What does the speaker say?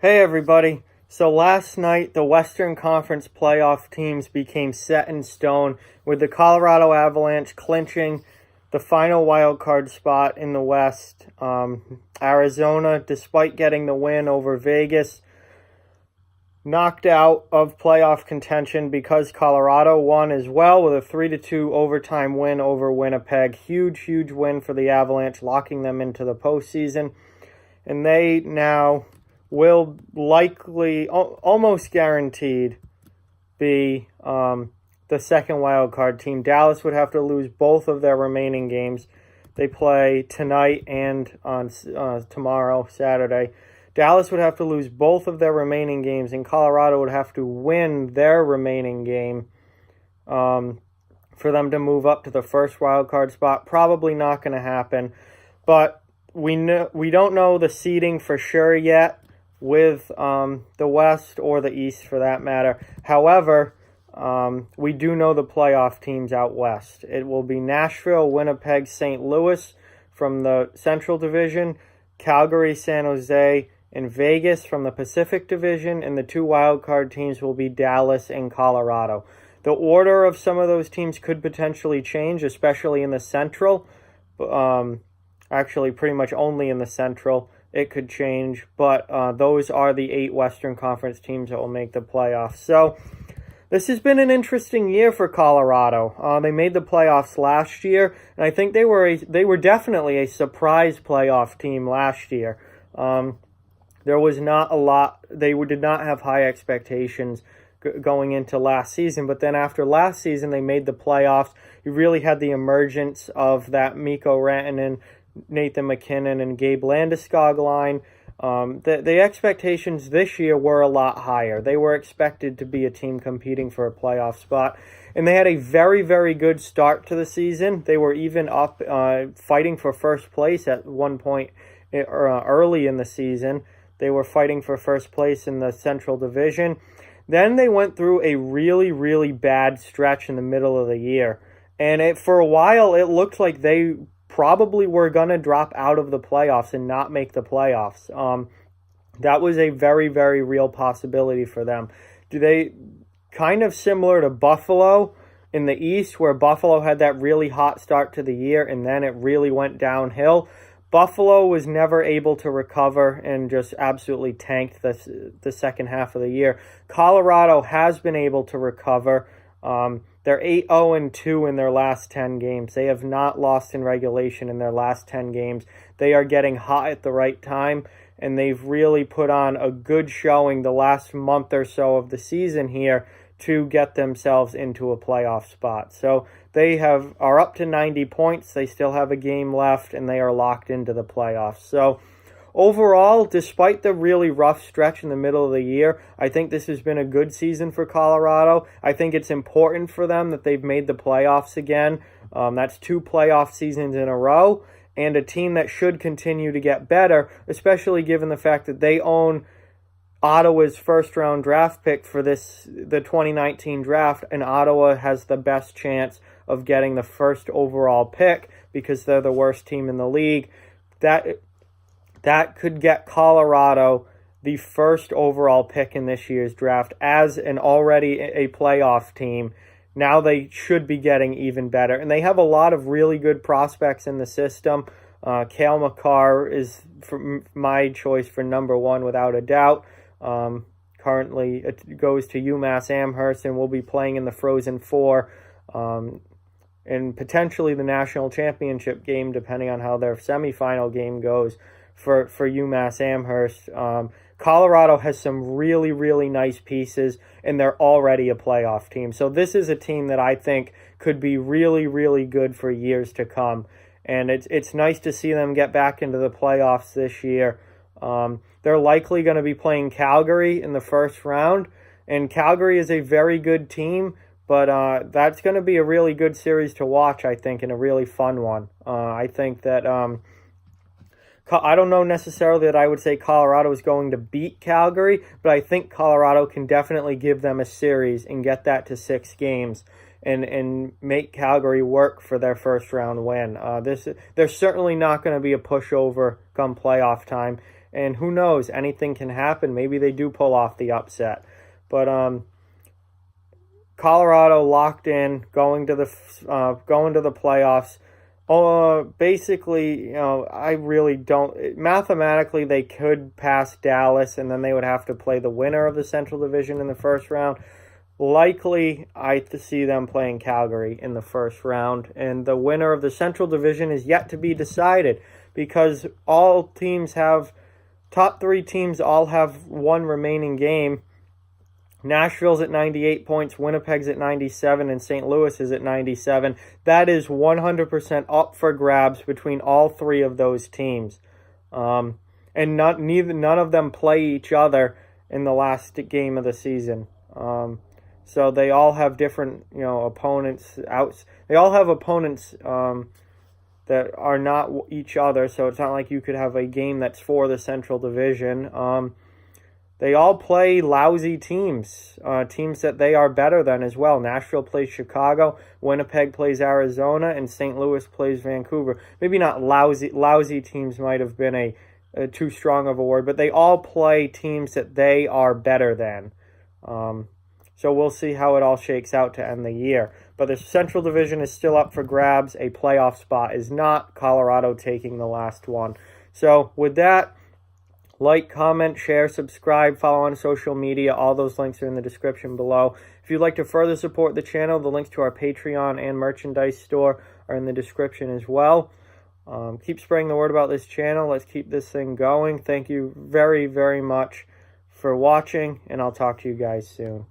Hey everybody. So last night the Western Conference playoff teams became set in stone with the Colorado Avalanche clinching the final wild card spot in the West. Arizona, despite getting the win over Vegas, knocked out of playoff contention because Colorado won as well with a 3-2 overtime win over Winnipeg. Huge win for the Avalanche, locking them into the postseason. And they now will likely, almost guaranteed, be the second wild card team. Dallas would have to lose both of their remaining games. They play tonight and on tomorrow, Saturday. Dallas would have to lose both of their remaining games, and Colorado would have to win their remaining game for them to move up to the first wild card spot. Probably not going to happen, but we don't know the seeding for sure yet with the West or the East for that matter. However, we do know the playoff teams out West. It will be Nashville, Winnipeg, St. Louis from the Central Division, Calgary, San Jose, and Vegas from the Pacific Division, and the two wildcard teams will be Dallas and Colorado. The order of some of those teams could potentially change, especially in the Central. Actually, pretty much only in the Central it could change, but those are the 8 Western Conference teams that will make the playoffs. So this has been an interesting year for Colorado. They made the playoffs last year, and I think they were definitely a surprise playoff team last year. There was not a lot. They did not have high expectations going into last season, but then after last season, they made the playoffs. You really had the emergence of that Mikko Rantanen, Nathan McKinnon, and Gabe Landeskog line. The expectations this year were a lot higher. They were expected to be a team competing for a playoff spot, and they had a very good start to the season. They were even up fighting for first place at one point early in the season. They were fighting for first place in the Central Division. Then they went through a really bad stretch in the middle of the year, and for a while it looked like they probably were going to drop out of the playoffs and not make the playoffs. That was a very real possibility for them. They kind of similar to Buffalo in the East, where Buffalo had that really hot start to the year and then it really went downhill. Buffalo was never able to recover and just absolutely tanked the second half of the year. Colorado has been able to recover. They're 8-0-2 in their last 10 games. They have not lost in regulation in their last 10 games. They are getting hot at the right time, and they've really put on a good showing the last month or so of the season here to get themselves into a playoff spot. So they are up to 90 points. They still have a game left, and they are locked into the playoffs. So overall, despite the really rough stretch in the middle of the year, I think this has been a good season for Colorado. I think it's important for them that they've made the playoffs again. That's 2 playoff seasons in a row, and a team that should continue to get better, especially given the fact that they own Ottawa's first-round draft pick for the 2019 draft, and Ottawa has the best chance of getting the first overall pick because they're the worst team in the league. That could get Colorado the first overall pick in this year's draft as an already a playoff team. Now they should be getting even better. And they have a lot of really good prospects in the system. Cale Makar is my choice for number 1 without a doubt. Currently it goes to UMass Amherst and will be playing in the Frozen Four and potentially the national championship game depending on how their semifinal game goes. For UMass Amherst. Colorado has some really nice pieces, and they're already a playoff team. So this is a team that I think could be really good for years to come. And it's nice to see them get back into the playoffs this year. They're likely going to be playing Calgary in the first round, and Calgary is a very good team, but that's going to be a really good series to watch, I think, and a really fun one. I think that I don't know necessarily that I would say Colorado is going to beat Calgary, but I think Colorado can definitely give them a series and get that to 6 games and make Calgary work for their first round win. They're certainly not going to be a pushover come playoff time. And who knows, anything can happen. Maybe they do pull off the upset. But Colorado locked in, going to the playoffs. Basically, I really don't. Mathematically, they could pass Dallas, and then they would have to play the winner of the Central Division in the first round. Likely, I see them playing Calgary in the first round, and the winner of the Central Division is yet to be decided because top 3 teams all have one remaining game. Nashville's at 98 points, Winnipeg's at 97, and St. Louis is at 97. That is 100% up for grabs between all 3 of those teams. And none of them play each other in the last game of the season. So they all have different, opponents out. They all have opponents that are not each other. So it's not like you could have a game that's for the Central Division. They all play lousy teams, teams that they are better than as well. Nashville plays Chicago, Winnipeg plays Arizona, and St. Louis plays Vancouver. Maybe not lousy. Lousy teams might have been a too strong of a word, but they all play teams that they are better than. So we'll see how it all shakes out to end the year. But the Central Division is still up for grabs. A playoff spot is not. Colorado taking the last one. So with that, like, comment, share, subscribe, follow on social media. All those links are in the description below. If you'd like to further support the channel, the links to our Patreon and merchandise store are in the description as well. Keep spreading the word about this channel. Let's keep this thing going. Thank you very, very much for watching, and I'll talk to you guys soon.